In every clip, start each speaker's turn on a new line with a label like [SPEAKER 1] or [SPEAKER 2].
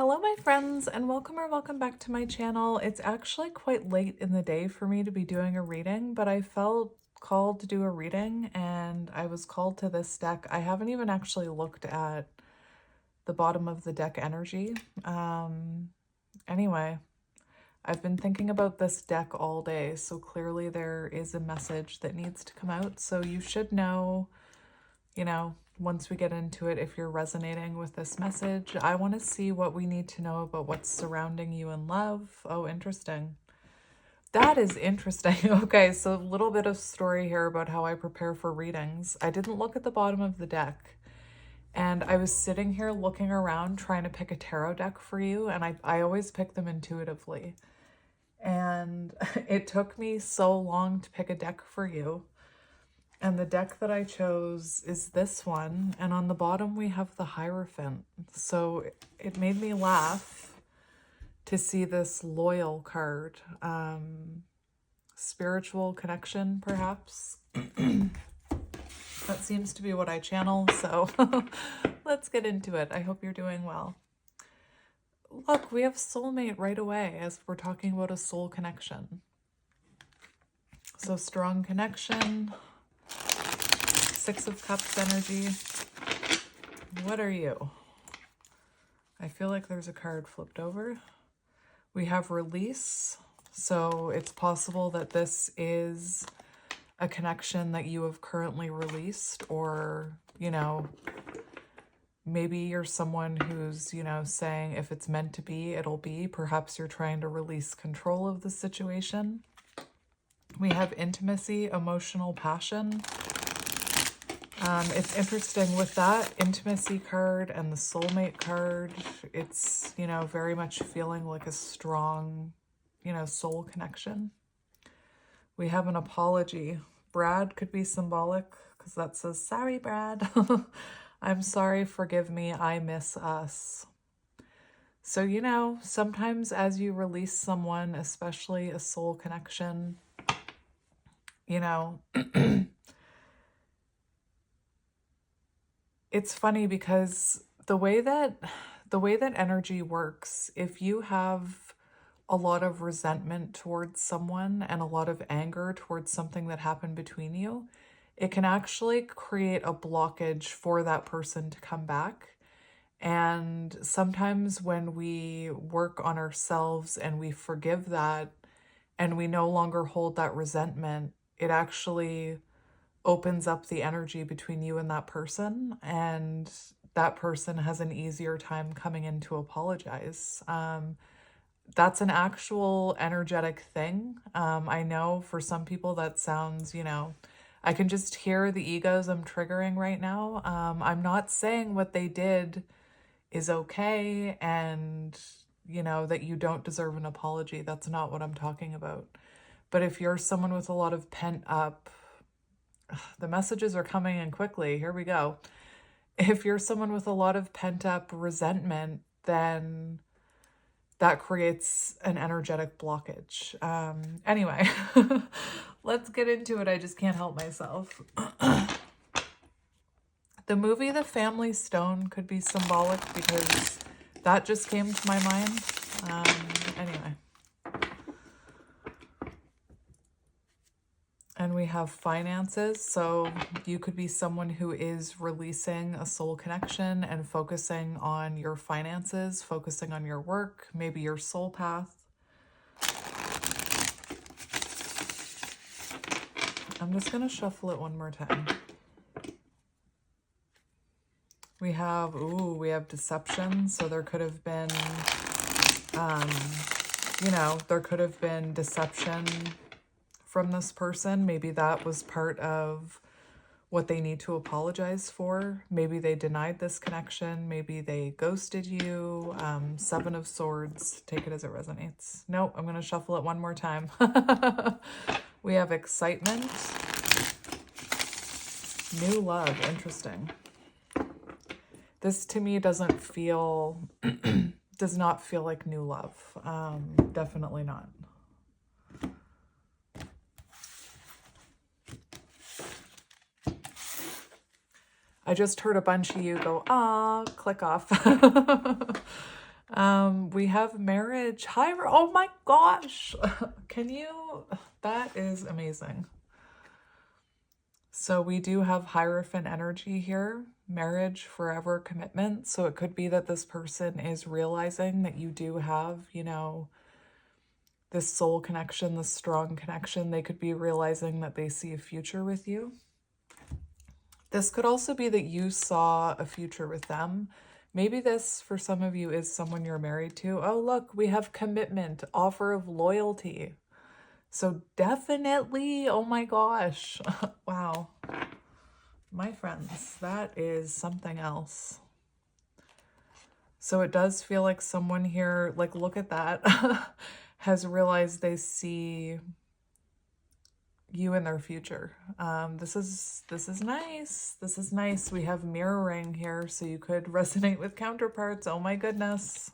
[SPEAKER 1] Hello my friends, and welcome or welcome back to my channel. It's actually quite late in the day for me to be doing a reading, but I felt called to do a reading and I was called to this deck. I haven't even actually looked at the bottom of the deck energy. Anyway, I've been thinking about this deck all day, so clearly there is a message that needs to come out. So you should know, once we get into it, if you're resonating with this message. I want to see what we need to know about what's surrounding you in love. Oh, interesting. That is interesting. Okay, so a little bit of story here about how I prepare for readings. I didn't look at the bottom of the deck, and I was sitting here looking around trying to pick a tarot deck for you, and I always pick them intuitively. And it took me so long to pick a deck for you. And the deck that I chose is this one. And on the bottom, we have the Hierophant. So it made me laugh to see this loyal card. Spiritual connection, perhaps. That seems to be what I channel. So let's get into it. I hope you're doing well. Look, we have soulmate right away as we're talking about a soul connection. So strong connection. Six of Cups energy. What are you? I feel like there's a card flipped over. We have release. So it's possible that this is a connection that you have currently released, or, maybe you're someone who's, saying if it's meant to be, it'll be. Perhaps you're trying to release control of the situation. We have intimacy, emotional passion. It's interesting with that intimacy card and the soulmate card. It's, very much feeling like a strong, soul connection. We have an apology. Brad could be symbolic because that says, sorry, Brad. I'm sorry, forgive me, I miss us. So, sometimes as you release someone, especially a soul connection, it's funny because the way that energy works, if you have a lot of resentment towards someone and a lot of anger towards something that happened between you, it can actually create a blockage for that person to come back. And sometimes when we work on ourselves and we forgive that and we no longer hold that resentment, it actually opens up the energy between you and that person, and that person has an easier time coming in to apologize. That's an actual energetic thing. I know for some people that sounds, I can just hear the egos I'm triggering right now. I'm not saying what they did is okay and, that you don't deserve an apology. That's not what I'm talking about. But if you're someone with a lot of pent up, the messages are coming in quickly. Here we go. If you're someone with a lot of pent up resentment, then that creates an energetic blockage. Anyway, let's get into it. I just can't help myself. The movie The Family Stone could be symbolic because that just came to my mind. Anyway. And we have finances. So you could be someone who is releasing a soul connection and focusing on your finances, focusing on your work, maybe your soul path. I'm just going to shuffle it one more time. We have deception. So there could have been, there could have been deception from this person. Maybe that was part of what they need to apologize for. Maybe they denied this connection. Maybe they ghosted you. Seven of Swords. Take it as it resonates. Nope, I'm going to shuffle it one more time. We have excitement. New love. Interesting. This to me doesn't feel, does not feel like new love. Definitely not. I just heard a bunch of you go, ah, click off. We have marriage. Hi, oh my gosh. Can you, that is amazing. So we do have Hierophant energy here, marriage, forever, commitment. So it could be that this person is realizing that you do have, you know, this soul connection, this strong connection. They could be realizing that they see a future with you. This could also be that you saw a future with them. Maybe this, for some of you, is someone you're married to. Oh, look, we have commitment, offer of loyalty. So definitely, oh my gosh. Wow. My friends, that is something else. So it does feel like someone here, like, look at that, has realized they see you in their future. This is nice. This is nice. We have mirroring here, so you could resonate with counterparts. Oh my goodness.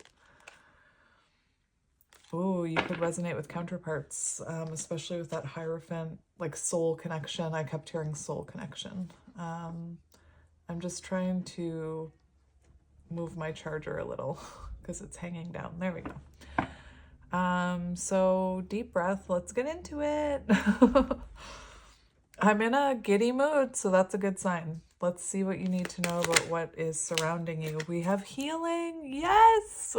[SPEAKER 1] Oh, you could resonate with counterparts, especially with that Hierophant, like soul connection. I kept hearing soul connection. I'm just trying to move my charger a little because it's hanging down. There we go. So deep breath. Let's get into it. I'm in a giddy mood, so that's a good sign. Let's see what you need to know about what is surrounding you. We have healing. Yes.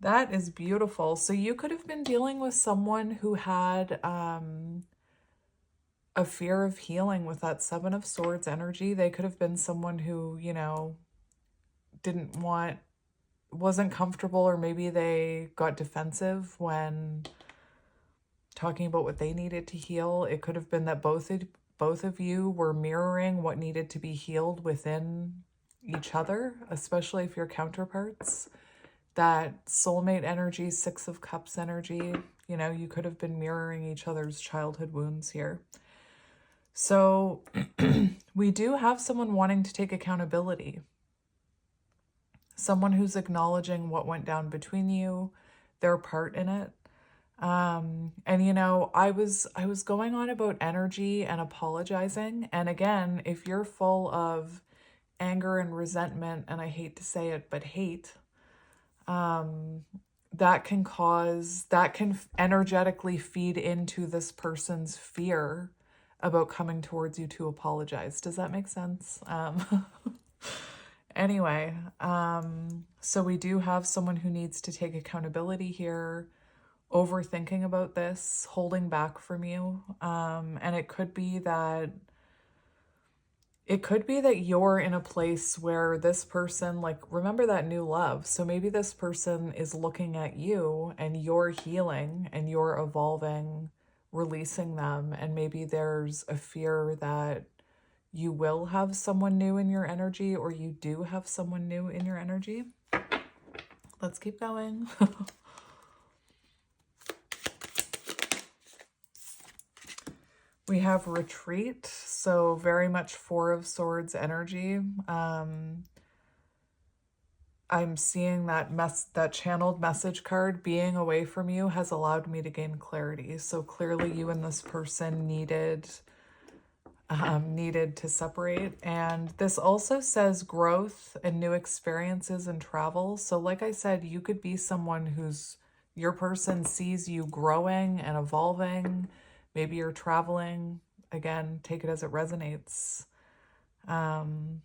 [SPEAKER 1] That is beautiful. So you could have been dealing with someone who had a fear of healing with that Seven of Swords energy. They could have been someone who, you know, wasn't comfortable, or maybe they got defensive when talking about what they needed to heal. It could have been that both of you were mirroring what needed to be healed within each other, especially if you're counterparts. That soulmate energy, Six of Cups energy, you know, you could have been mirroring each other's childhood wounds here. So we do have someone wanting to take accountability. Someone who's acknowledging what went down between you, their part in it. And you know, I was going on about energy and apologizing. And again, if you're full of anger and resentment, and I hate to say it, but hate, that can energetically feed into this person's fear about coming towards you to apologize. Does that make sense? Anyway, so we do have someone who needs to take accountability here, overthinking about this, holding back from you. And it could be that you're in a place where this person, like, remember that new love. So maybe this person is looking at you and you're healing and you're evolving, releasing them. And maybe there's a fear that you will have someone new in your energy, or you do have someone new in your energy. Let's keep going. We have retreat, so very much Four of Swords energy. I'm seeing that channeled message card, being away from you has allowed me to gain clarity. So clearly you and this person needed to separate. And this also says growth and new experiences and travel. So like I said, you could be someone your person sees you growing and evolving. Maybe you're traveling. Again, take it as it resonates. And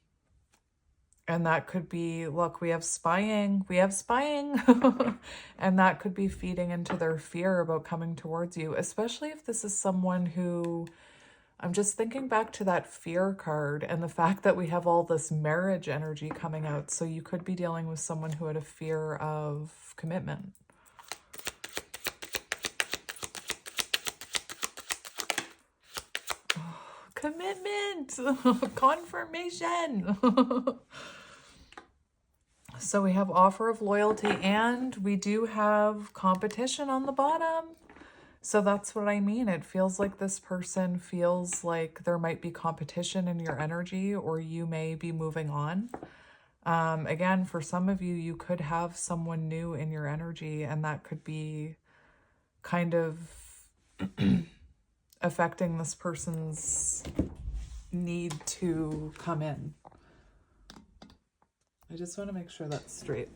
[SPEAKER 1] that could be, look, we have spying. And that could be feeding into their fear about coming towards you, especially if this is someone who, I'm just thinking back to that fear card and the fact that we have all this marriage energy coming out. So you could be dealing with someone who had a fear of commitment. Commitment, confirmation. So we have offer of loyalty, and we do have competition on the bottom. So that's what I mean. It feels like this person feels like there might be competition in your energy, or you may be moving on. Again, for some of you, you could have someone new in your energy, and that could be kind of affecting this person's need to come in. I just want to make sure that's straight.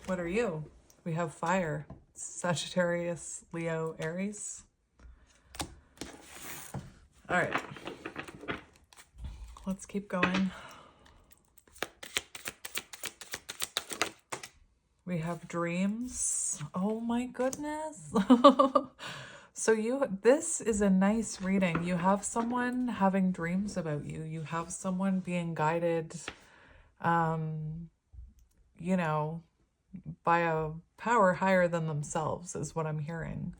[SPEAKER 1] What are you? We have fire. Sagittarius, Leo, Aries. All right. Let's keep going. We have dreams. Oh my goodness. So this is a nice reading. You have someone having dreams about you. You have someone being guided, you know, by a power higher than themselves is what I'm hearing.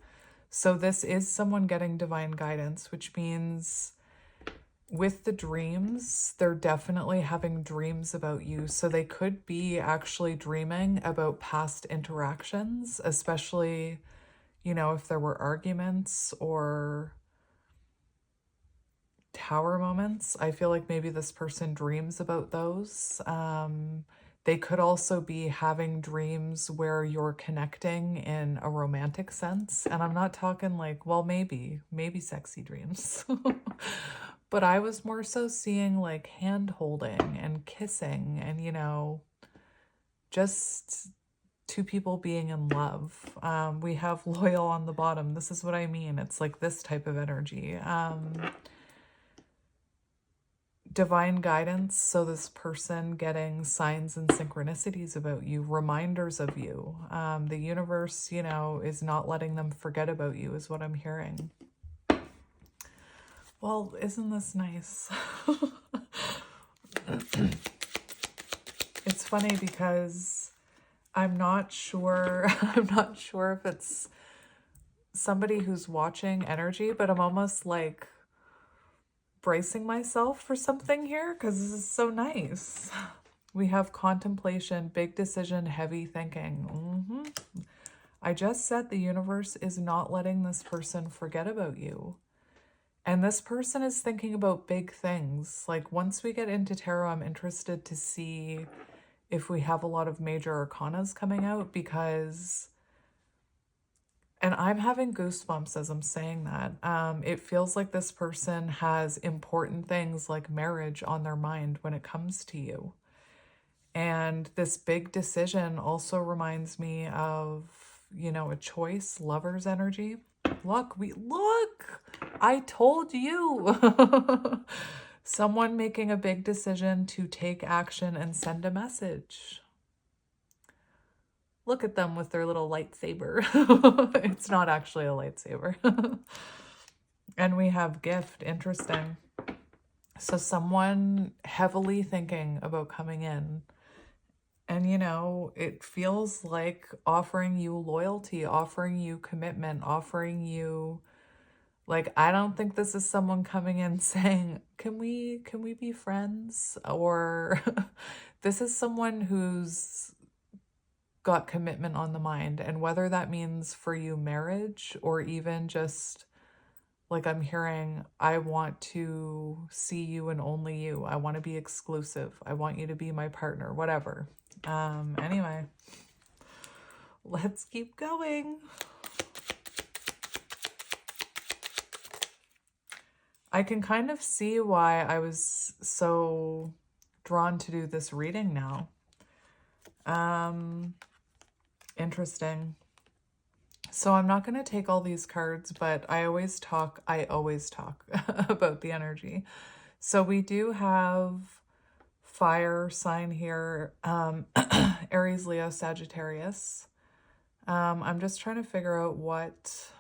[SPEAKER 1] So this is someone getting divine guidance, which means with the dreams, they're definitely having dreams about you. So they could be actually dreaming about past interactions, especially, you know, if there were arguments or tower moments. I feel like maybe this person dreams about those. They could also be having dreams where you're connecting in a romantic sense. And I'm not talking like, well, maybe sexy dreams. But I was more so seeing like hand holding and kissing and, you know, just two people being in love. We have loyal on the bottom. This is what I mean. It's like this type of energy. Divine guidance. So this person getting signs and synchronicities about you, reminders of you. The universe, you know, is not letting them forget about you is what I'm hearing. Well, isn't this nice? It's funny because I'm not sure if it's somebody who's watching energy, but I'm almost like bracing myself for something here because this is so nice. We have contemplation, big decision, heavy thinking. I just said the universe is not letting this person forget about you. And this person is thinking about big things. Like once we get into tarot, I'm interested to see if we have a lot of major arcanas coming out because, and I'm having goosebumps as I'm saying that. It feels like this person has important things like marriage on their mind when it comes to you. And this big decision also reminds me of, you know, a choice, lover's energy. Look, I told you. Someone making a big decision to take action and send a message. Look at them with their little lightsaber. It's not actually a lightsaber. And we have gift. Interesting. So someone heavily thinking about coming in. And, you know, it feels like offering you loyalty, offering you commitment, offering you, like, I don't think this is someone coming in saying, can we be friends? Or this is someone who's got commitment on the mind. And whether that means for you marriage or even just like I'm hearing, I want to see you and only you. I want to be exclusive. I want you to be my partner, whatever. Anyway, let's keep going. I can kind of see why I was so drawn to do this reading now. Interesting. So I'm not going to take all these cards, but I always talk about the energy. So we do have fire sign here, Aries, Leo, Sagittarius. I'm just trying to figure out what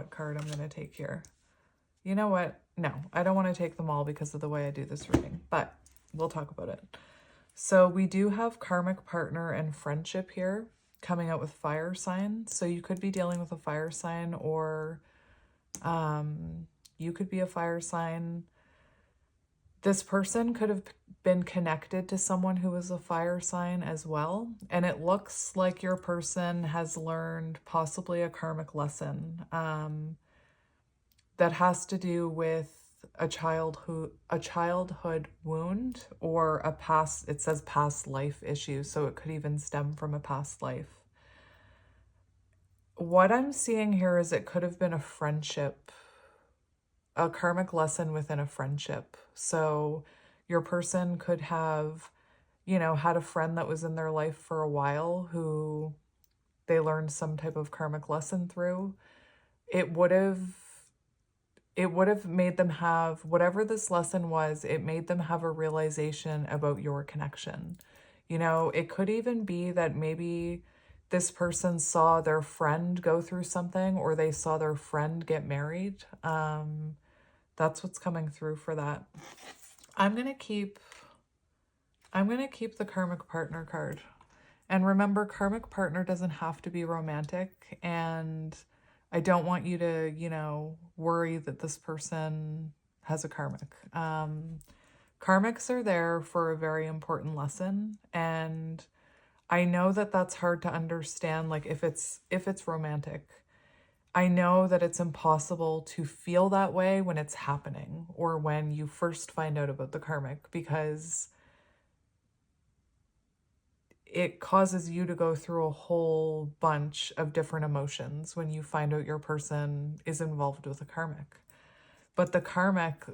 [SPEAKER 1] card I'm going to take here. You know what? No, I don't want to take them all because of the way I do this reading, but we'll talk about it. So we do have karmic partner and friendship here coming out with fire sign. So you could be dealing with a fire sign, or you could be a fire sign. This person could have been connected to someone who was a fire sign as well. And it looks like your person has learned possibly a karmic lesson that has to do with a childhood wound or a past, it says past life issue. So it could even stem from a past life. What I'm seeing here is it could have been a friendship a karmic lesson within a friendship. So your person could have, you know, had a friend that was in their life for a while who they learned some type of karmic lesson through. It would have made them have, whatever this lesson was, it made them have a realization about your connection. You know, it could even be that maybe this person saw their friend go through something, or they saw their friend get married. That's what's coming through for that. I'm going to keep the karmic partner card. And remember, karmic partner doesn't have to be romantic, and I don't want you to, you know, worry that this person has a karmic. Karmics are there for a very important lesson, and I know that that's hard to understand, like if it's romantic. I know that it's impossible to feel that way when it's happening or when you first find out about the karmic, because it causes you to go through a whole bunch of different emotions when you find out your person is involved with a karmic. But the karmic,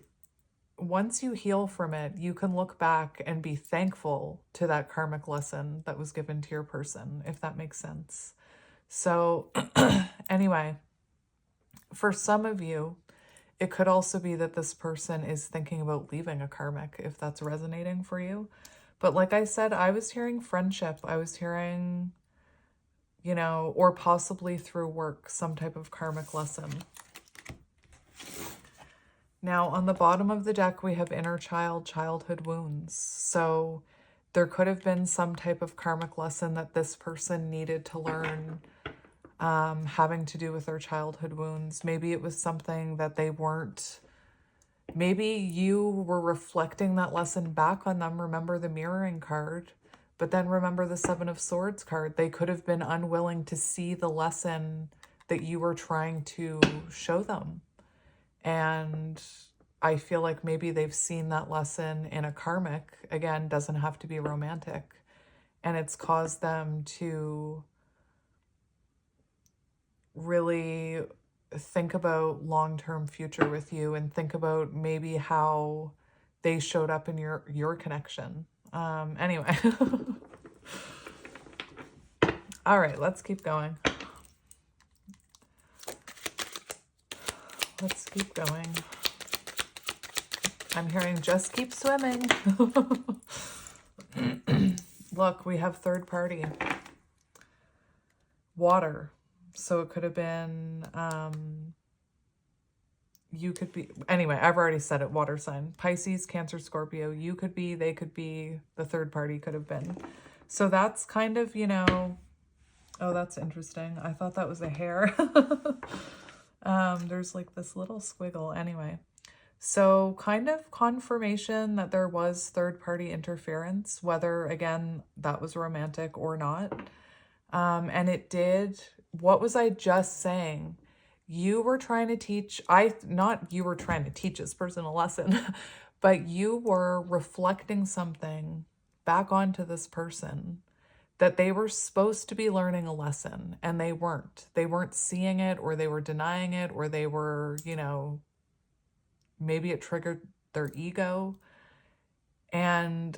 [SPEAKER 1] once you heal from it, you can look back and be thankful to that karmic lesson that was given to your person, if that makes sense. So anyway, for some of you, it could also be that this person is thinking about leaving a karmic, if that's resonating for you. But like I said, I was hearing friendship. I was hearing, you know, or possibly through work, some type of karmic lesson. Now, on the bottom of the deck, we have inner child, childhood wounds. So there could have been some type of karmic lesson that this person needed to learn, having to do with their childhood wounds. Maybe it was something that they weren't. Maybe you were reflecting that lesson back on them. Remember the mirroring card, but then remember the Seven of Swords card. They could have been unwilling to see the lesson that you were trying to show them. And I feel like maybe they've seen that lesson in a karmic. Again, doesn't have to be romantic. And it's caused them to really think about long-term future with you, and think about maybe how they showed up in your connection. Anyway. All right, let's keep going. Let's keep going. I'm hearing just keep swimming. Look, we have third party. Water. So it could have been, you could be, anyway, I've already said it, water sign. Pisces, Cancer, Scorpio. You could be, they could be, the third party could have been. So that's kind of, you know, oh, that's interesting. I thought that was a hair. There's like this little squiggle. Anyway, so kind of confirmation that there was third party interference, whether, again, that was romantic or not. And it did. What was I just saying? You were trying to teach, not you were trying to teach this person a lesson, but you were reflecting something back onto this person that they were supposed to be learning a lesson, and they weren't. They weren't seeing it, or they were denying it, or they were, you know, maybe it triggered their ego. And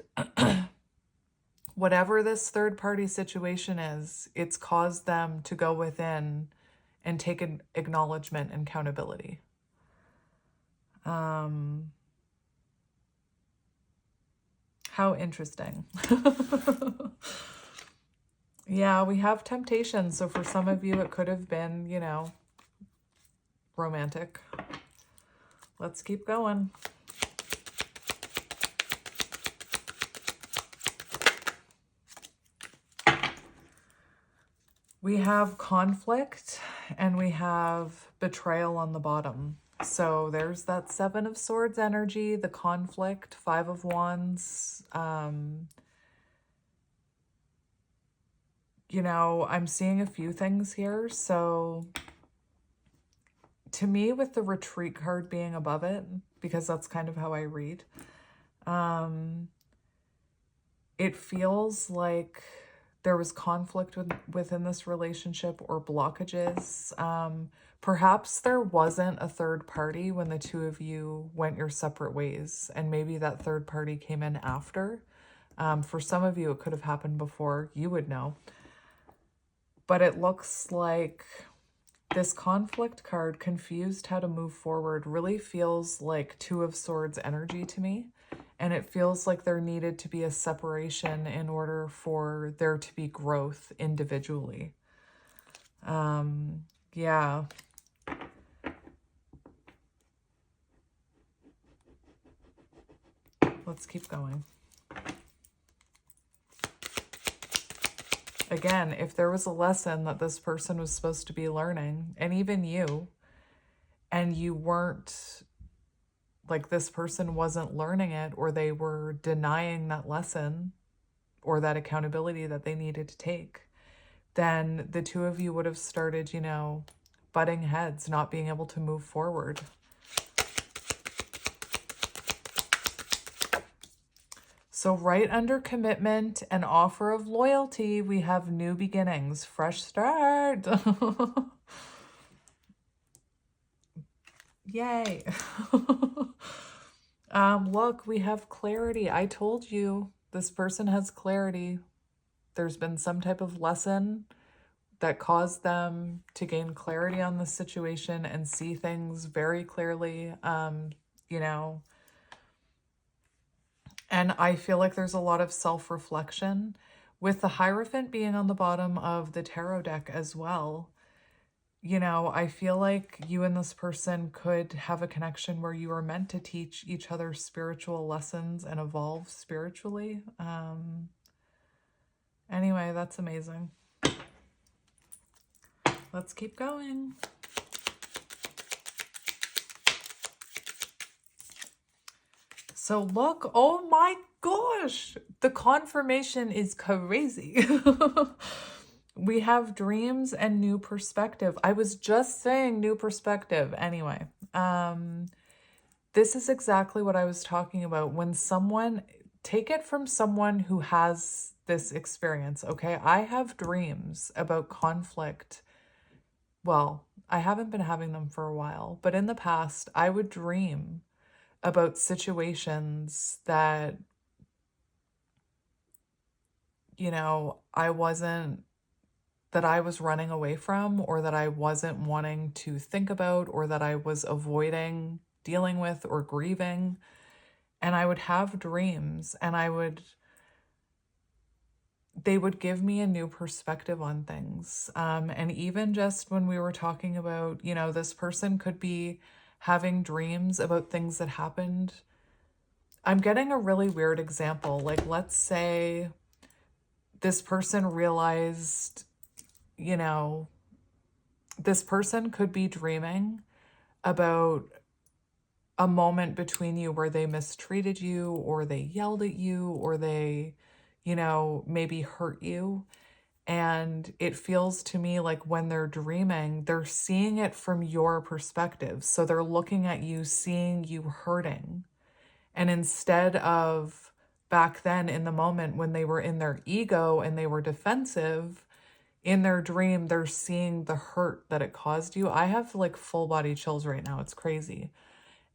[SPEAKER 1] whatever this third party situation is, it's caused them to go within and take an acknowledgement and accountability. How interesting. Yeah, we have temptation. So for some of you, it could have been, you know, romantic. Let's keep going. We have conflict, and we have betrayal on the bottom. So there's that Seven of Swords energy, the conflict, Five of Wands. You know, I'm seeing a few things here. So to me, with the retreat card being above it, because that's kind of how I read, it feels like there was conflict within this relationship or blockages. Perhaps there wasn't a third party when the two of you went your separate ways, and maybe that third party came in after. For some of you, it could have happened before. You would know. But it looks like this conflict card, confused how to move forward, really feels like Two of Swords energy to me. And it feels like there needed to be a separation in order for there to be growth individually. Yeah. Let's keep going. Again, if there was a lesson that this person was supposed to be learning, and even you, and you weren't, like this person wasn't learning it, or they were denying that lesson or that accountability that they needed to take, then the two of you would have started, you know, butting heads, not being able to move forward. So right under commitment and offer of loyalty, we have new beginnings, fresh start. Yay. Look, we have clarity. I told you this person has clarity. There's been some type of lesson that caused them to gain clarity on the situation and see things very clearly, you know. And I feel like there's a lot of self-reflection with the Hierophant being on the bottom of the tarot deck as well. You know, I feel like you and this person could have a connection where you are meant to teach each other spiritual lessons and evolve spiritually. Anyway, that's amazing. Let's keep going. So look, oh my gosh, the confirmation is crazy. We have dreams and new perspective. I was just saying new perspective. Anyway, this is exactly what I was talking about. When someone, take it from someone who has this experience, okay? I have dreams about conflict. Well, I haven't been having them for a while, but in the past, I would dream about situations that, you know, I was running away from, or that I wasn't wanting to think about, or that I was avoiding dealing with or grieving. And I would have dreams, and they would give me a new perspective on things. And even just when we were talking about, you know, this person could be having dreams about things that happened. I'm getting a really weird example. Like, let's say this person realized, you know, this person could be dreaming about a moment between you where they mistreated you, or they yelled at you, or they, you know, maybe hurt you. And it feels to me like when they're dreaming, they're seeing it from your perspective. So they're looking at you, seeing you hurting. And instead of back then in the moment when they were in their ego and they were defensive, in their dream, they're seeing the hurt that it caused you. I have like full body chills right now. It's crazy.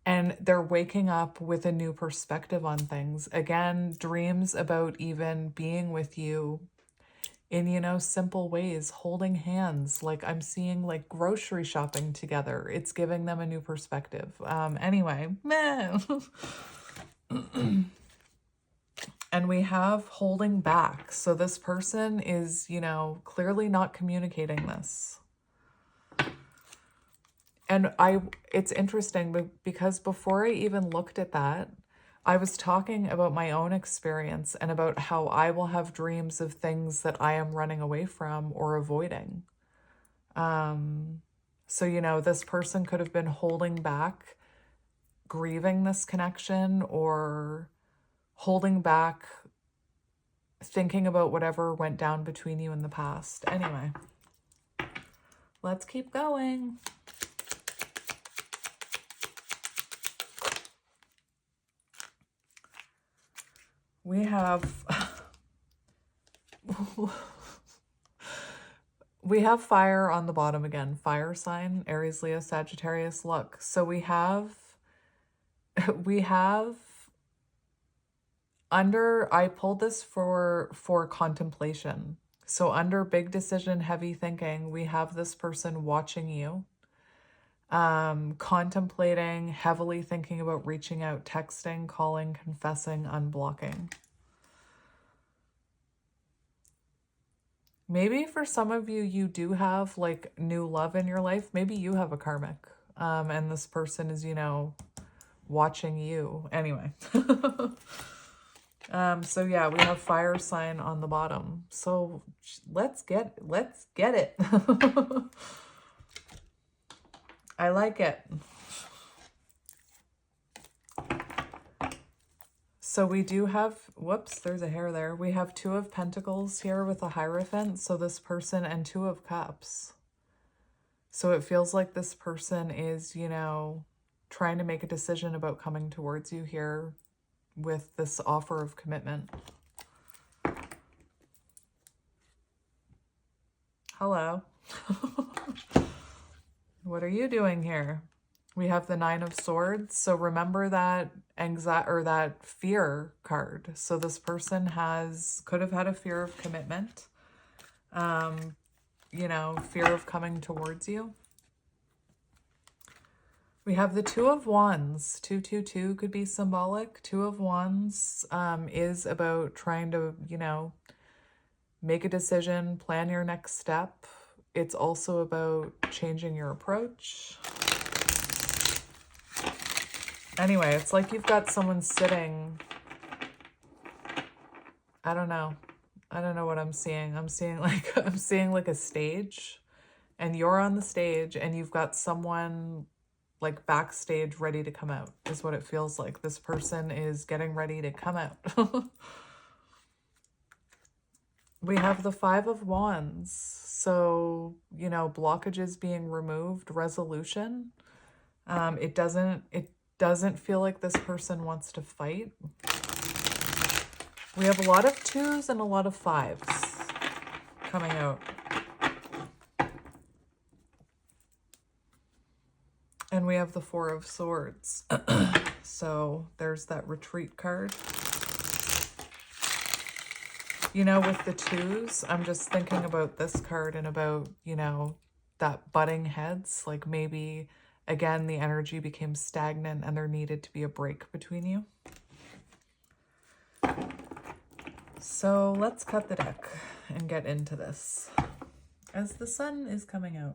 [SPEAKER 1] And they're waking up with a new perspective on things. Again, dreams about even being with you in, you know, simple ways, holding hands. Like I'm seeing like grocery shopping together. It's giving them a new perspective. Anyway, meh. And we have holding back. So this person is, you know, clearly not communicating this. And it's interesting because before I even looked at that, I was talking about my own experience and about how I will have dreams of things that I am running away from or avoiding. So, you know, this person could have been holding back, grieving this connection, or holding back, thinking about whatever went down between you in the past. Anyway, let's keep going. We have We have fire on the bottom again. Fire sign, Aries, Leo, Sagittarius. Look, so we have under, I pulled this for contemplation. So under big decision, heavy thinking, we have this person watching you, contemplating, heavily thinking about reaching out, texting, calling, confessing, unblocking. Maybe for some of you, you do have like new love in your life. Maybe you have a karmic, and this person is, you know, watching you. Anyway. So yeah, we have fire sign on the bottom. So let's get it. I like it. So we do have, whoops, there's a hair there. We have 2 of Pentacles here with a Hierophant. So this person, and 2 of Cups. So it feels like this person is, you know, trying to make a decision about coming towards you here with this offer of commitment. Hello. What are you doing here? We have the 9 of Swords. So remember that anxiety or that fear card. So this person could have had a fear of commitment. You know, fear of coming towards you. We have the 2 of Wands. 222 could be symbolic. 2 of Wands is about trying to, you know, make a decision, plan your next step. It's also about changing your approach. Anyway, it's like you've got someone sitting. I don't know. I don't know what I'm seeing. I'm seeing like a stage, and you're on the stage, and you've got someone like backstage ready to come out, is what it feels like. This person is getting ready to come out. We have the 5 of Wands. So, you know, blockages being removed, resolution. It doesn't feel like this person wants to fight. We have a lot of 2s and a lot of 5s coming out. And we have the 4 of Swords. So there's that retreat card. You know, with the 2s, I'm just thinking about this card and about, you know, that butting heads. Like maybe, again, the energy became stagnant and there needed to be a break between you. So let's cut the deck and get into this as the sun is coming out.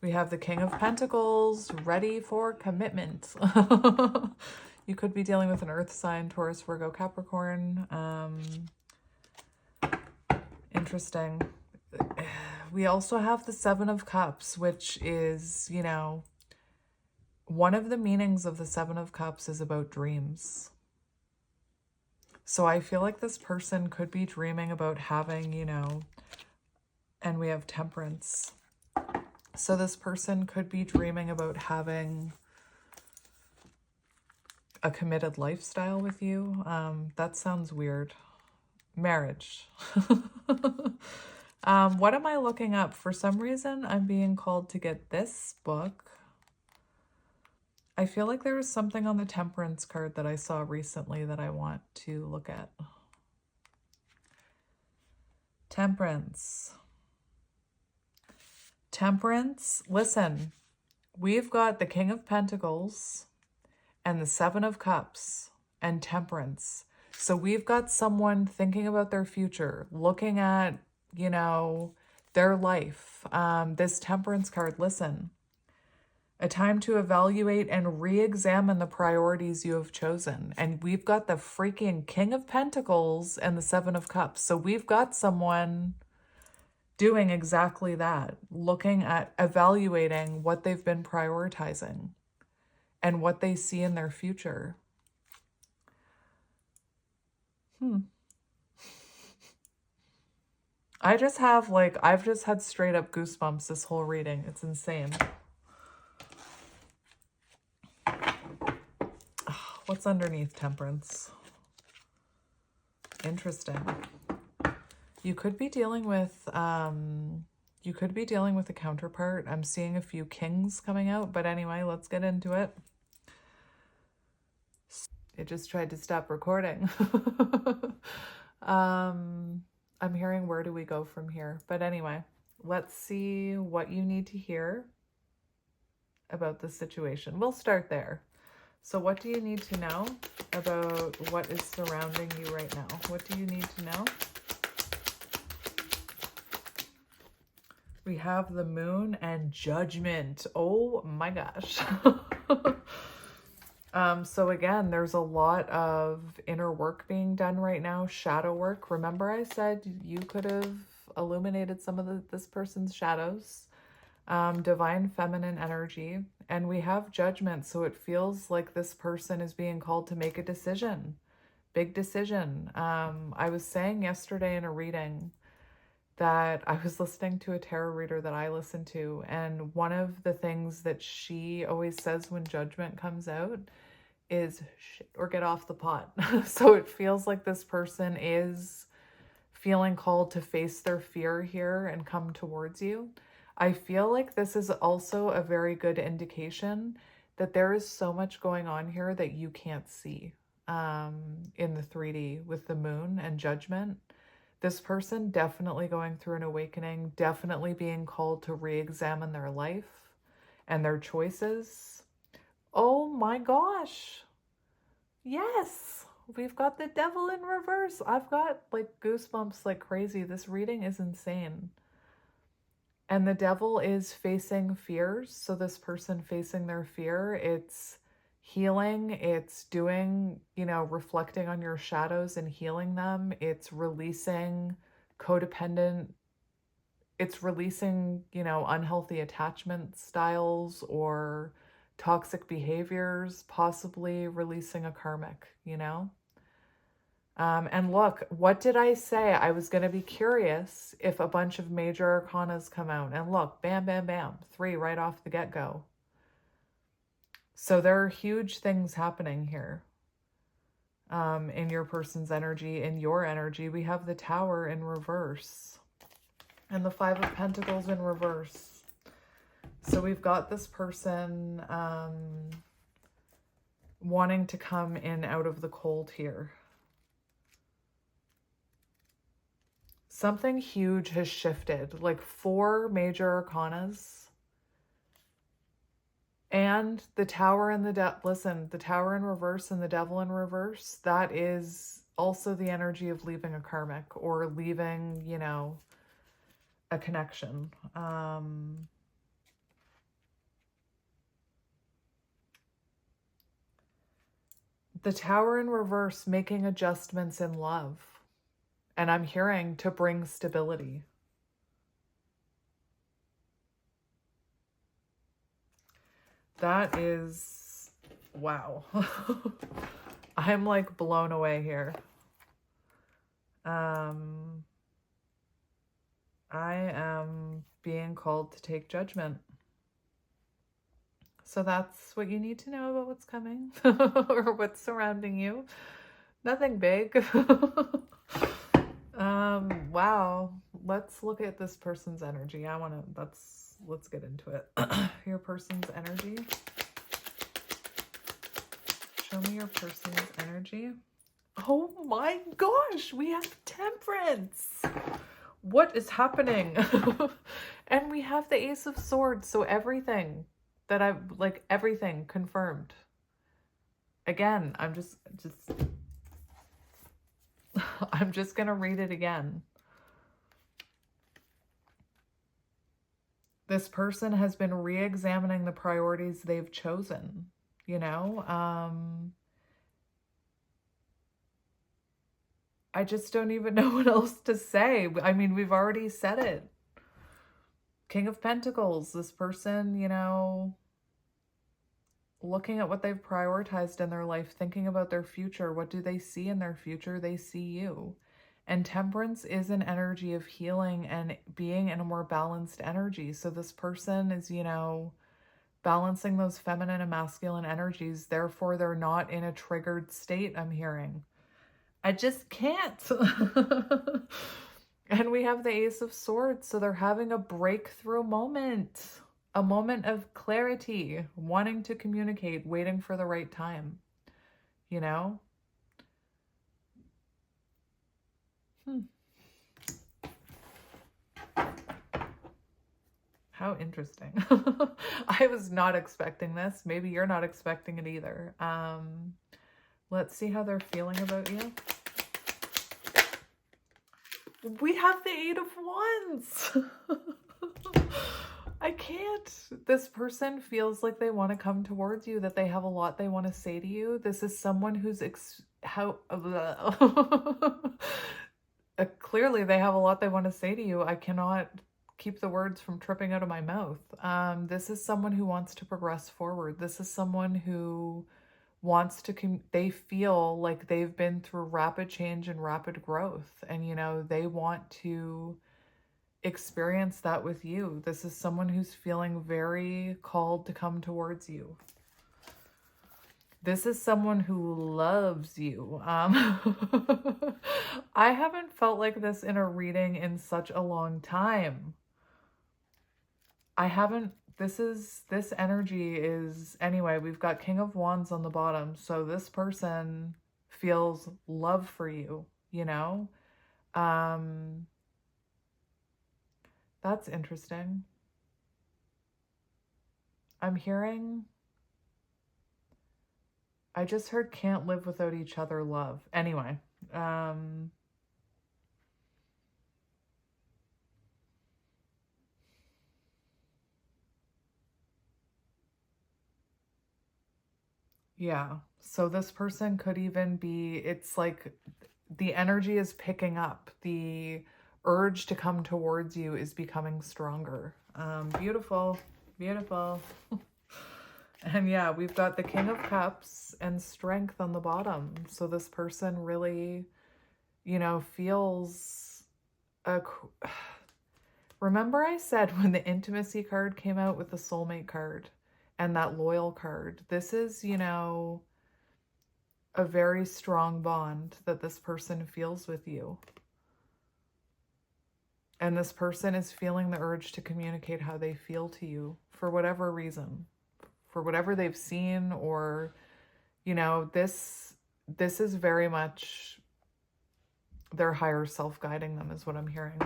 [SPEAKER 1] We have the King of Pentacles, ready for commitment. You could be dealing with an earth sign, Taurus, Virgo, Capricorn. Interesting. We also have the 7 of Cups, which is, you know, one of the meanings of the 7 of Cups is about dreams. So I feel like this person could be dreaming about having, you know, and we have Temperance. So this person could be dreaming about having a committed lifestyle with you. That sounds weird. Marriage. What am I looking up? For some reason, I'm being called to get this book. I feel like there was something on the Temperance card that I saw recently that I want to look at. Temperance. Temperance, listen, we've got the King of Pentacles and the 7 of Cups and Temperance. So we've got someone thinking about their future, looking at, you know, their life. This Temperance card, listen, a time to evaluate and re-examine the priorities you have chosen. And we've got the freaking King of Pentacles and the 7 of Cups. So we've got someone doing exactly that, looking at evaluating what they've been prioritizing and what they see in their future. I've just had straight up goosebumps this whole reading. It's insane. What's underneath Temperance? Interesting. You could be dealing with a counterpart. I'm seeing a few kings coming out, but anyway, let's get into it. It just tried to stop recording. I'm hearing where do we go from here? But anyway, let's see what you need to hear about the situation. We'll start there. So what do you need to know about what is surrounding you right now? What do you need to know? We have the moon and judgment. Oh my gosh. So again, there's a lot of inner work being done right now, shadow work. Remember I said you could have illuminated some of this person's shadows. Divine feminine energy. And we have judgment, so it feels like this person is being called to make a decision. Big decision. I was saying yesterday in a reading that I was listening to a tarot reader that I listen to, and one of the things that she always says when judgment comes out is shit or get off the pot. So it feels like this person is feeling called to face their fear here and come towards you. I feel like this is also a very good indication that there is so much going on here that you can't see in the 3D with the moon and judgment. This person definitely going through an awakening, definitely being called to re-examine their life and their choices. Oh my gosh. Yes. We've got the devil in reverse. I've got like goosebumps like crazy. This reading is insane. And the devil is facing fears. So this person facing their fear, it's healing, it's doing, reflecting on your shadows and healing them. It's releasing codependent, it's releasing, unhealthy attachment styles or toxic behaviors, possibly releasing a karmic, And look, what did I say? I was going to be curious if a bunch of major arcanas come out. And look, bam, bam, bam, 3 right off the get-go. So there are huge things happening here in your person's energy, in your energy. We have the Tower in reverse and the 5 of Pentacles in reverse. So we've got this person wanting to come in out of the cold here. Something huge has shifted, like 4 major arcanas. And the Tower and the Tower in reverse and the Devil in reverse, that is also the energy of leaving a karmic or leaving, a connection. The Tower in reverse, making adjustments in love. And I'm hearing to bring stability. That is, wow. I'm like blown away here. I am being called to take judgment. So that's what you need to know about what's coming or what's surrounding you. Nothing big. Wow. Let's look at this person's energy. Let's get into it. Your person's energy. Show me your person's energy. Oh my gosh, we have Temperance. What is happening? And we have the Ace of Swords. So everything that everything confirmed. Again, I'm just going to read it again. This person has been re-examining the priorities they've chosen, I just don't even know what else to say. I mean, we've already said it. King of Pentacles, this person, looking at what they've prioritized in their life, thinking about their future. What do they see in their future? They see you. And Temperance is an energy of healing and being in a more balanced energy. So this person is, balancing those feminine and masculine energies. Therefore, they're not in a triggered state, I'm hearing. I just can't. And we have the Ace of Swords, so they're having a breakthrough moment, a moment of clarity, wanting to communicate, waiting for the right time, you know? How interesting. I was not expecting this. Maybe you're not expecting it either. Let's see how they're feeling about you. We have the Eight of Wands. I can't. This person feels like they want to come towards you, that they have a lot they want to say to you. This is someone who's clearly they have a lot they want to say to you. I cannot keep the words from tripping out of my mouth. This is someone who wants to progress forward. This is someone who wants to, they feel like they've been through rapid change and rapid growth. And, you know, they want to experience that with you. This is someone who's feeling very called to come towards you. This is someone who loves you. I haven't felt like this in a reading in such a long time. I haven't, this energy is, anyway, we've got King of Wands on the bottom. So this person feels love for you, you know? That's interesting. I'm hearing, I just heard can't live without each other love. Anyway, yeah. So this person could even be, it's like the energy is picking up. The urge to come towards you is becoming stronger. Beautiful, beautiful. And yeah, we've got the King of Cups and Strength on the bottom. So this person really, you know, feels a... Remember I said when the Intimacy card came out with the Soulmate card and that Loyal card, this is, you know, a very strong bond that this person feels with you. And this person is feeling the urge to communicate how they feel to you for whatever reason, for whatever they've seen, or, you know, this is very much their higher self guiding them is what I'm hearing.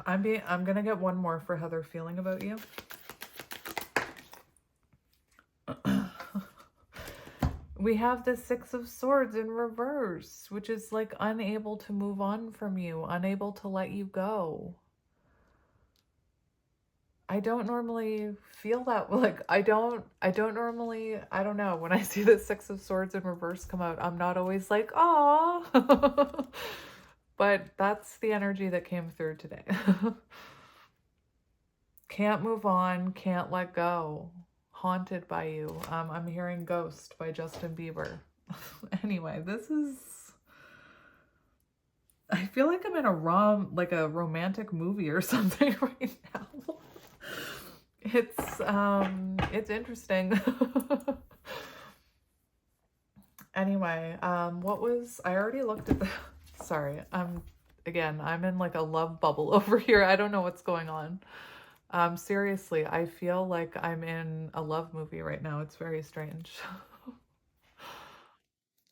[SPEAKER 1] I'm going to get one more for how they're feeling about you. We have the Six of Swords in reverse, which is like unable to move on from you, unable to let you go. I don't normally feel that, like, I don't normally, I don't know, when I see the Six of Swords in reverse come out, I'm not always like, oh, but that's the energy that came through today. Can't move on, can't let go. Haunted by you. I'm hearing Ghost by Justin Bieber. Anyway, this is, I feel like I'm in a romantic movie or something right now. It's interesting. Anyway, what was, I already looked at the, sorry, again, I'm in like a love bubble over here. I don't know what's going on. Seriously, I feel like I'm in a love movie right now. It's very strange.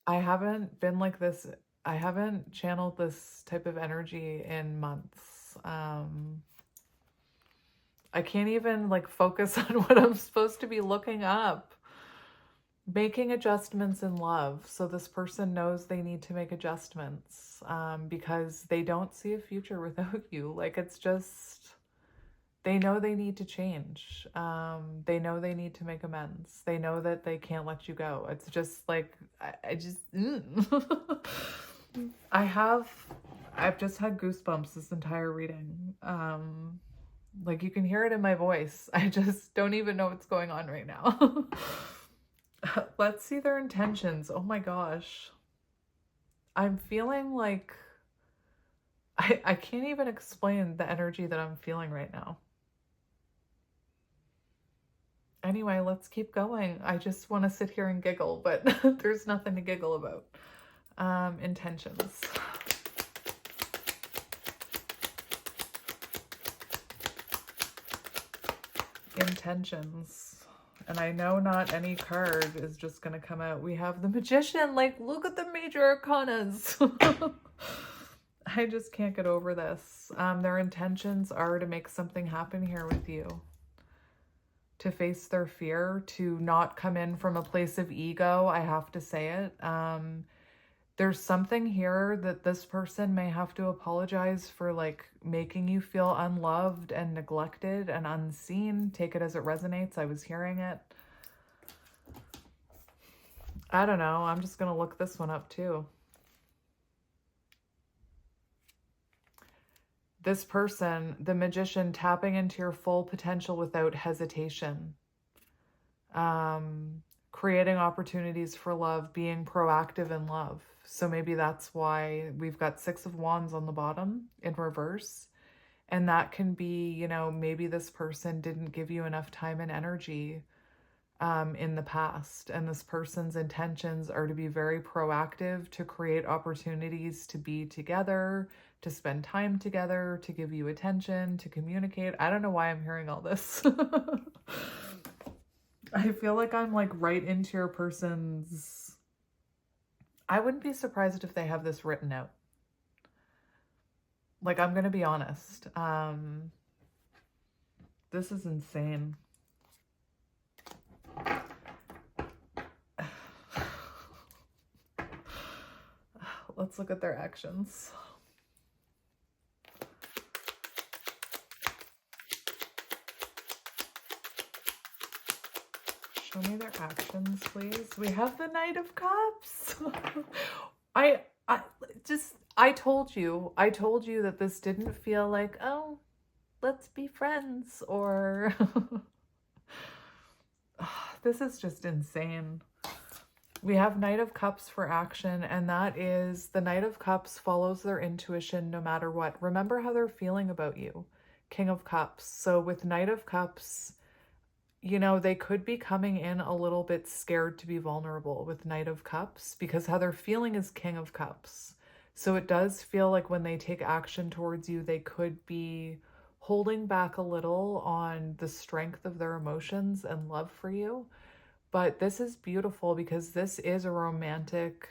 [SPEAKER 1] I haven't been like this. I haven't channeled this type of energy in months. I can't even like focus on what I'm supposed to be looking up. Making adjustments in love. So this person knows they need to make adjustments because they don't see a future without you. Like, it's just, they know they need to change. They know they need to make amends. They know that they can't let you go. It's just like, I've just had goosebumps this entire reading. Like, you can hear it in my voice. I just don't even know what's going on right now. Let's see their intentions. Oh my gosh. I'm feeling like, I can't even explain the energy that I'm feeling right now. Anyway, let's keep going. I just want to sit here and giggle, but there's nothing to giggle about. Intentions. Intentions. And I know not any card is just going to come out. We have the Magician. Like, look at the major arcanas. I just can't get over this. Their intentions are to make something happen here with you. To face their fear, to not come in from a place of ego. I have to say it. There's something here that this person may have to apologize for, like, making you feel unloved and neglected and unseen. Take it as it resonates. I was hearing it. I don't know. I'm just going to look this one up too. This person, the Magician, tapping into your full potential without hesitation. Creating opportunities for love, being proactive in love. So maybe that's why we've got 6 of Wands on the bottom in reverse. And that can be, you know, maybe this person didn't give you enough time and energy in the past. And this person's intentions are to be very proactive, to create opportunities to be together, to spend time together, to give you attention, to communicate. I don't know why I'm hearing all this. I feel like I'm like right into your person's... I wouldn't be surprised if they have this written out. Like, I'm going to be honest. This is insane. Let's look at their actions. Show me their actions, please. We have the Knight of Cups. I told you that this didn't feel like, oh, let's be friends, or this is just insane. We have Knight of Cups for action, and that is the Knight of Cups follows their intuition no matter what. Remember how they're feeling about you. King of Cups. So with Knight of Cups, you know, they could be coming in a little bit scared to be vulnerable with Knight of Cups, because how they're feeling is King of Cups. So it does feel like when they take action towards you, they could be holding back a little on the strength of their emotions and love for you. But this is beautiful because this is a romantic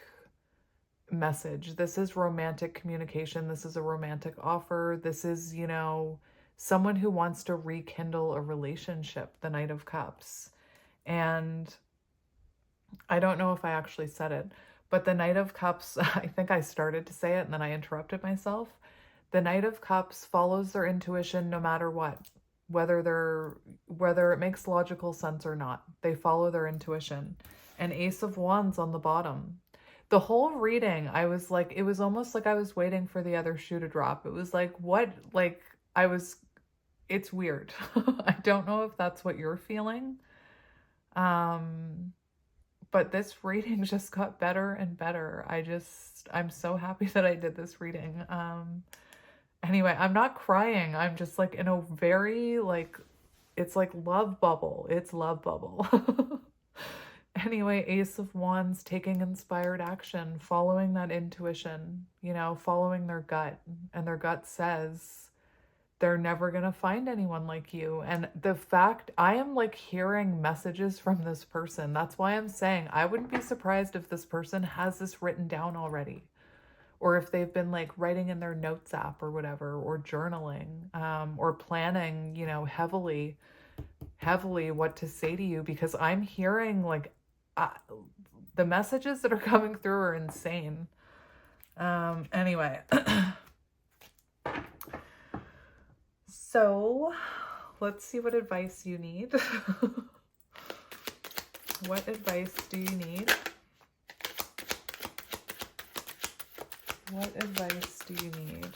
[SPEAKER 1] message. This is romantic communication. This is a romantic offer. This is, you know, someone who wants to rekindle a relationship, the Knight of Cups. And I don't know if I actually said it, but the Knight of Cups, I think I started to say it and then I interrupted myself. The Knight of Cups follows their intuition no matter what, whether it makes logical sense or not. They follow their intuition. And Ace of Wands on the bottom. The whole reading, I was like, it was almost like I was waiting for the other shoe to drop. It was like, what? Like, it's weird. I don't know if that's what you're feeling. But this reading just got better and better. I'm so happy that I did this reading. Anyway, I'm not crying. I'm just like in a very like, it's like love bubble. It's love bubble. Anyway, Ace of Wands, taking inspired action, following that intuition, you know, following their gut. And their gut says they're never going to find anyone like you. And the fact, I am like hearing messages from this person. That's why I'm saying I wouldn't be surprised if this person has this written down already. Or if they've been like writing in their notes app or whatever, or journaling, or planning, you know, heavily what to say to you, because I'm hearing like the messages that are coming through are insane. Anyway. So let's see what advice you need. What advice do you need? What advice do you need?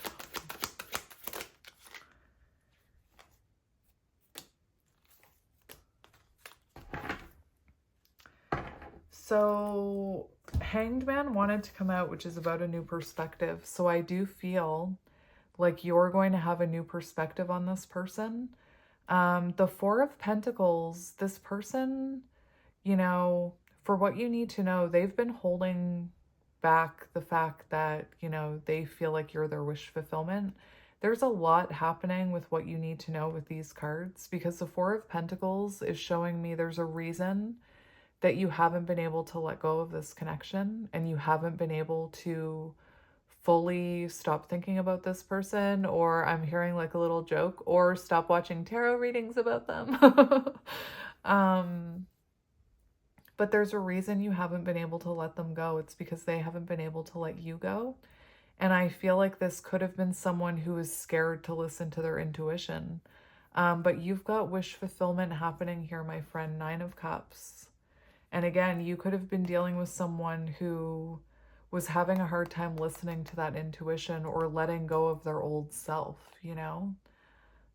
[SPEAKER 1] So Hanged Man wanted to come out, which is about a new perspective. So I do feel like you're going to have a new perspective on this person. The Four of Pentacles, this person, you know, for what you need to know, they've been holding back the fact that, you know, they feel like you're their wish fulfillment. There's a lot happening with what you need to know with these cards, because the Four of Pentacles is showing me there's a reason that you haven't been able to let go of this connection, and you haven't been able to fully stop thinking about this person, or I'm hearing like a little joke, or stop watching tarot readings about them. But there's a reason you haven't been able to let them go. It's because they haven't been able to let you go. And I feel like this could have been someone who is scared to listen to their intuition. But you've got wish fulfillment happening here, my friend. Nine of Cups. And again, you could have been dealing with someone who was having a hard time listening to that intuition or letting go of their old self, you know?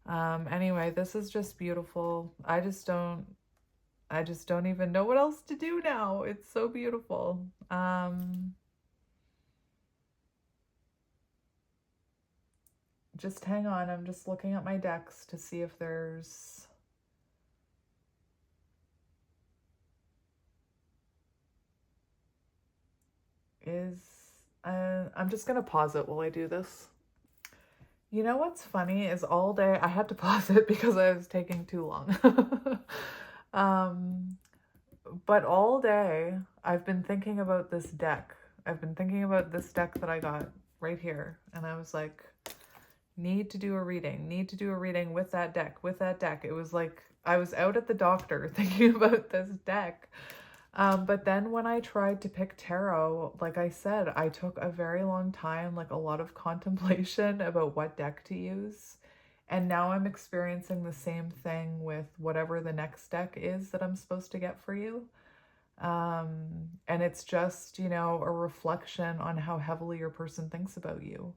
[SPEAKER 1] Anyway, this is just beautiful. I just don't even know what else to do now. It's so beautiful. Just hang on. I'm just looking at my decks to see if there's... I'm just going to pause it while I do this. You know what's funny is all day I had to pause it because I was taking too long. But all day I've been thinking about this deck. I've been thinking about this deck that I got right here. And I was like, need to do a reading with that deck, It was like, I was out at the doctor thinking about this deck. But then when I tried to pick tarot, like I said, I took a very long time, like a lot of contemplation about what deck to use. And now I'm experiencing the same thing with whatever the next deck is that I'm supposed to get for you. And it's just, you know, a reflection on how heavily your person thinks about you.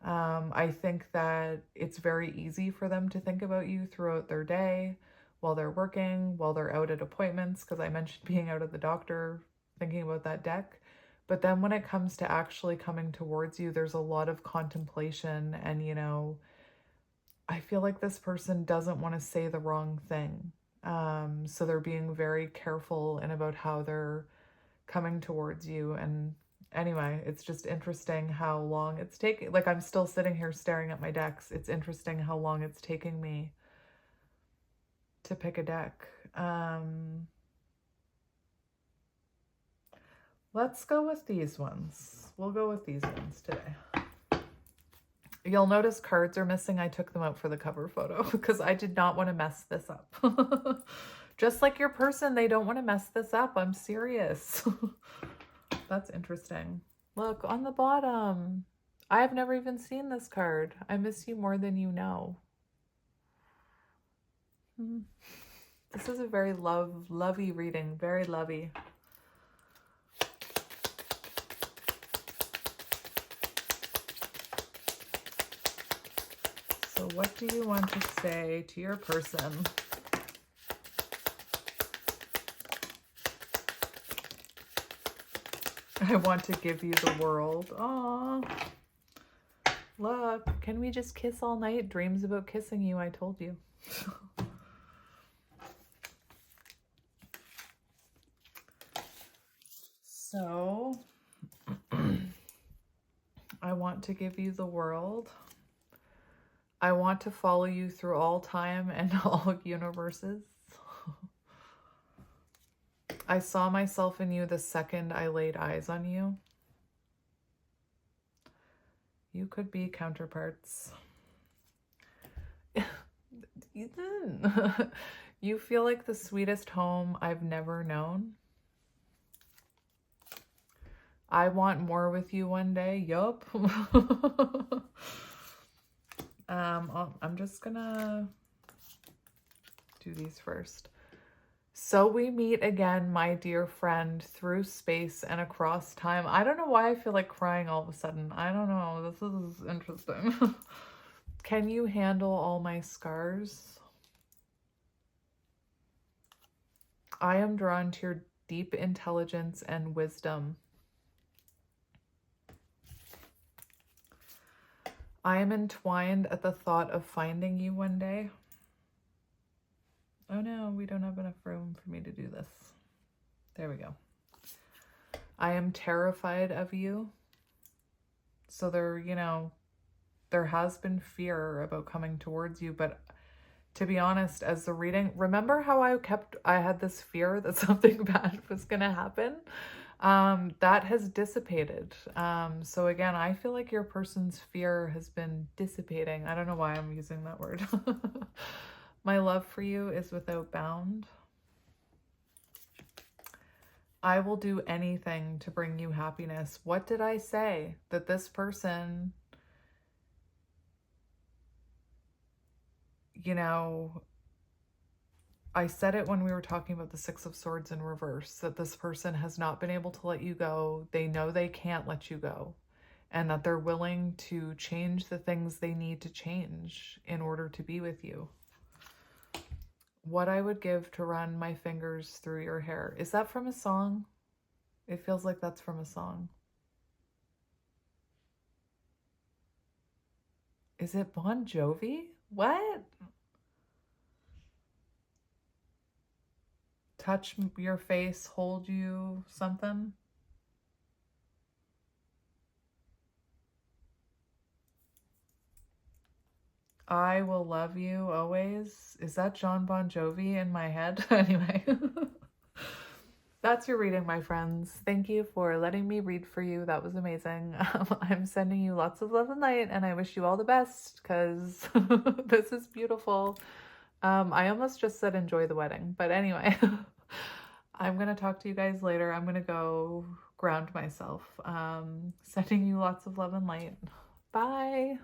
[SPEAKER 1] I think that it's very easy for them to think about you throughout their day, while they're working, while they're out at appointments, because I mentioned being out at the doctor, thinking about that deck. But then when it comes to actually coming towards you, there's a lot of contemplation, and, you know, I feel like this person doesn't want to say the wrong thing. So they're being very careful and about how they're coming towards you. And anyway, it's just interesting how long it's taking. Like, I'm still sitting here staring at my decks. It's interesting how long it's taking me to pick a deck. Let's go with these ones. We'll go with these ones today. You'll notice cards are missing. I took them out for the cover photo because I did not want to mess this up. Just like your person, they don't want to mess this up. I'm serious. That's interesting. Look, on the bottom, I have never even seen this card. I miss you more than you know. This is a very lovey reading. Very lovey. So what do you want to say to your person? I want to give you the world. Aww. Look, can we just kiss all night? Dreams about kissing you, I told you. So, I want to give you the world. I want to follow you through all time and all universes. I saw myself in you the second I laid eyes on you. You could be counterparts. You feel like the sweetest home I've never known. I want more with you one day. Yup. I'm just gonna do these first. So we meet again, my dear friend, through space and across time. I don't know why I feel like crying all of a sudden. I don't know. This is interesting. Can you handle all my scars? I am drawn to your deep intelligence and wisdom. I am entwined at the thought of finding you one day. Oh no, we don't have enough room for me to do this. There we go. I am terrified of you. So there, you know, there has been fear about coming towards you, but to be honest, as the reading, remember how I had this fear that something bad was going to happen? That has dissipated. So again, I feel like your person's fear has been dissipating. I don't know why I'm using that word. My love for you is without bound. I will do anything to bring you happiness. What did I say? That this person, you know, I said it when we were talking about the Six of Swords in reverse, that this person has not been able to let you go. They know they can't let you go, and that they're willing to change the things they need to change in order to be with you. What I would give to run my fingers through your hair. Is that from a song? It feels like that's from a song. Is it Bon Jovi? What? Touch your face, hold you, something? I will love you always. Is that John Bon Jovi in my head? Anyway, that's your reading, my friends. Thank you for letting me read for you. That was amazing. I'm sending you lots of love and light, and I wish you all the best because this is beautiful. I almost just said enjoy the wedding, but anyway, I'm going to talk to you guys later. I'm going to go ground myself. Sending you lots of love and light. Bye.